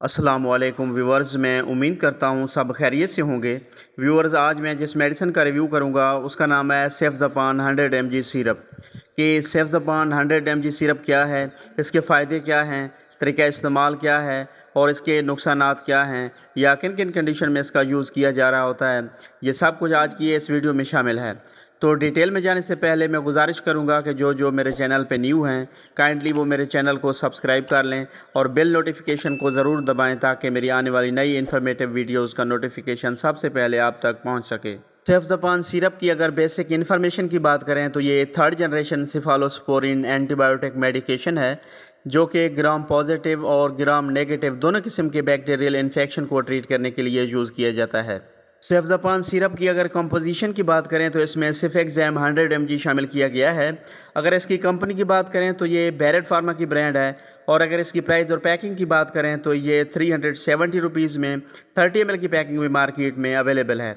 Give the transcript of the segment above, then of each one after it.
अस्सलाम वालेकुम व्यूवर्स, मैं उम्मीद करता हूँ सब खैरियत से होंगे। व्यूवर्स, आज मैं जिस मेडिसिन का रिव्यू करूँगा उसका नाम है सेफ्ज़ापान 100 mg सिरप। कि सेफ्ज़ापान 100 mg सिरप क्या है, इसके फ़ायदे क्या हैं, तरीक़ा इस्तेमाल क्या है और इसके नुकसानात क्या हैं, या किन किन कंडीशन में इसका यूज़ किया जा रहा होता है, ये सब कुछ आज की इस वीडियो में शामिल है। तो डिटेल में जाने से पहले मैं गुजारिश करूंगा कि जो मेरे चैनल पे न्यू हैं काइंडली वो मेरे चैनल को सब्सक्राइब कर लें और बेल नोटिफिकेशन को ज़रूर दबाएं ताकि मेरी आने वाली नई इन्फॉर्मेटिव वीडियोस का नोटिफिकेशन सबसे पहले आप तक पहुंच सके। सेफ्ज़ापान सिरप की अगर बेसिक इन्फॉर्मेशन की बात करें तो ये 3rd generation cephalosporin antibiotic medication है जो कि ग्राम पॉजिटिव और ग्राम नेगेटिव दोनों किस्म के बैक्टीरियल इन्फेक्शन को ट्रीट करने के लिए यूज़ किया जाता है। सेफ्ज़ापान सिरप की अगर कंपोजिशन की बात करें तो इसमें सिफेक्ज़ैम 100 mg शामिल किया गया है। अगर इसकी कंपनी की बात करें तो ये बैरेट फार्मा की ब्रांड है और अगर इसकी प्राइस और पैकिंग की बात करें तो ये 370 रुपीज़ में 30 ml की पैकिंग में मार्केट में अवेलेबल है।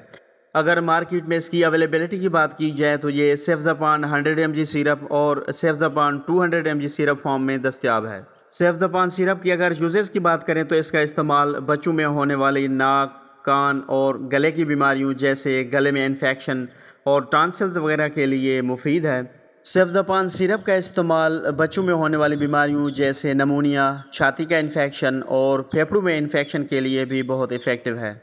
अगर मार्केट में इसकी अवेलेबिलिटी की बात की जाए तो ये सेफ्ज़ापान 100 mg सिरप और सेफ्ज़ापान 200 mg सिरप फॉर्म में दस्तयाब है। सेफ्ज़ापान सिरप की अगर यूजेस की बात करें तो इसका इस्तेमाल बच्चों में होने वाली नाक, कान और गले की बीमारियों जैसे गले में इन्फेक्शन और टॉन्सिल्स वगैरह के लिए मुफीद है। सेफ्ज़ापान सिरप का इस्तेमाल बच्चों में होने वाली बीमारियों जैसे नमूनिया, छाती का इन्फेक्शन और फेफड़ों में इन्फेक्शन के लिए भी बहुत इफ़ेक्टिव है।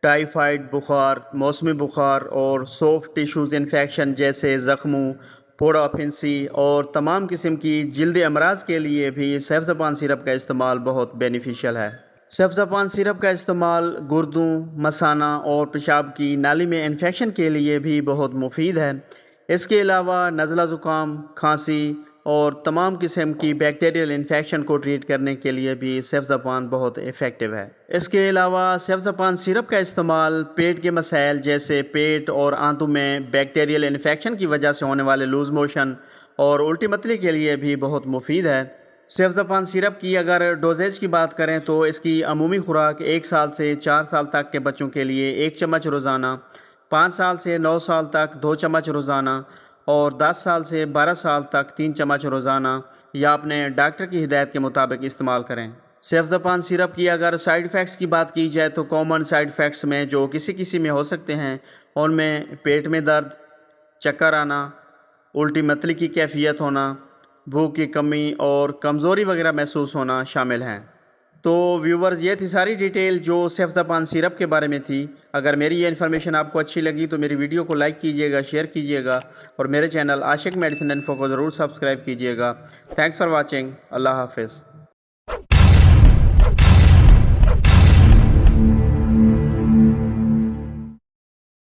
टाइफाइड बुखार, मौसमी बुखार और सॉफ्ट टिश्यूज़ इन्फेक्शन जैसे ज़ख्मों, फोड़ा फिंसी और तमाम किस्म की जल्दी अमराज के लिए भी सेफ्ज़ापान सिरप का इस्तेमाल बहुत बेनिफिशियल है। सेफ्ज़ापान सिरप का इस्तेमाल गुर्दों, मसाना और पेशाब की नाली में इन्फेक्शन के लिए भी बहुत मुफीद है। इसके अलावा नज़ला ज़ुकाम, खांसी और तमाम किस्म की बैक्टीरियल इन्फेक्शन को ट्रीट करने के लिए भी सेफ्ज़ापान बहुत इफ़ेक्टिव है। इसके अलावा सेफ्ज़ापान सिरप का इस्तेमाल पेट के मसाइल जैसे पेट और आंतों में बैक्टीरियल इन्फेक्शन की वजह से होने वाले लूज़ मोशन और उल्टी मतली के लिए भी बहुत मुफीद है। सेफ्ज़ापान सिरप की अगर डोजेज की बात करें तो इसकी अमूमी खुराक 1 साल से 4 साल तक के बच्चों के लिए 1 चम्मच रोज़ाना, 5 साल से 9 साल तक 2 चम्मच रोज़ाना और 10 साल से 12 साल तक 3 चम्मच रोज़ाना या अपने डॉक्टर की हिदायत के मुताबिक इस्तेमाल करें। सेफ्ज़ापान सिरप की अगर साइड इफ़ेक्ट्स की बात की जाए तो कॉमन साइड इफ़ेक्ट्स में जो किसी किसी में हो सकते हैं उनमें पेट में दर्द, चक्कर आना, उल्टी मतली की कैफियत होना, भूख की कमी और कमज़ोरी वगैरह महसूस होना शामिल हैं। तो व्यूवर्स, ये थी सारी डिटेल जो सेफ्ज़ापान सिरप के बारे में थी। अगर मेरी ये इन्फॉर्मेशन आपको अच्छी लगी तो मेरी वीडियो को लाइक कीजिएगा, शेयर कीजिएगा और मेरे चैनल आशिक मेडिसिन इन्फो को ज़रूर सब्सक्राइब कीजिएगा। Thanks for watching. अल्लाह हाफ़िज़।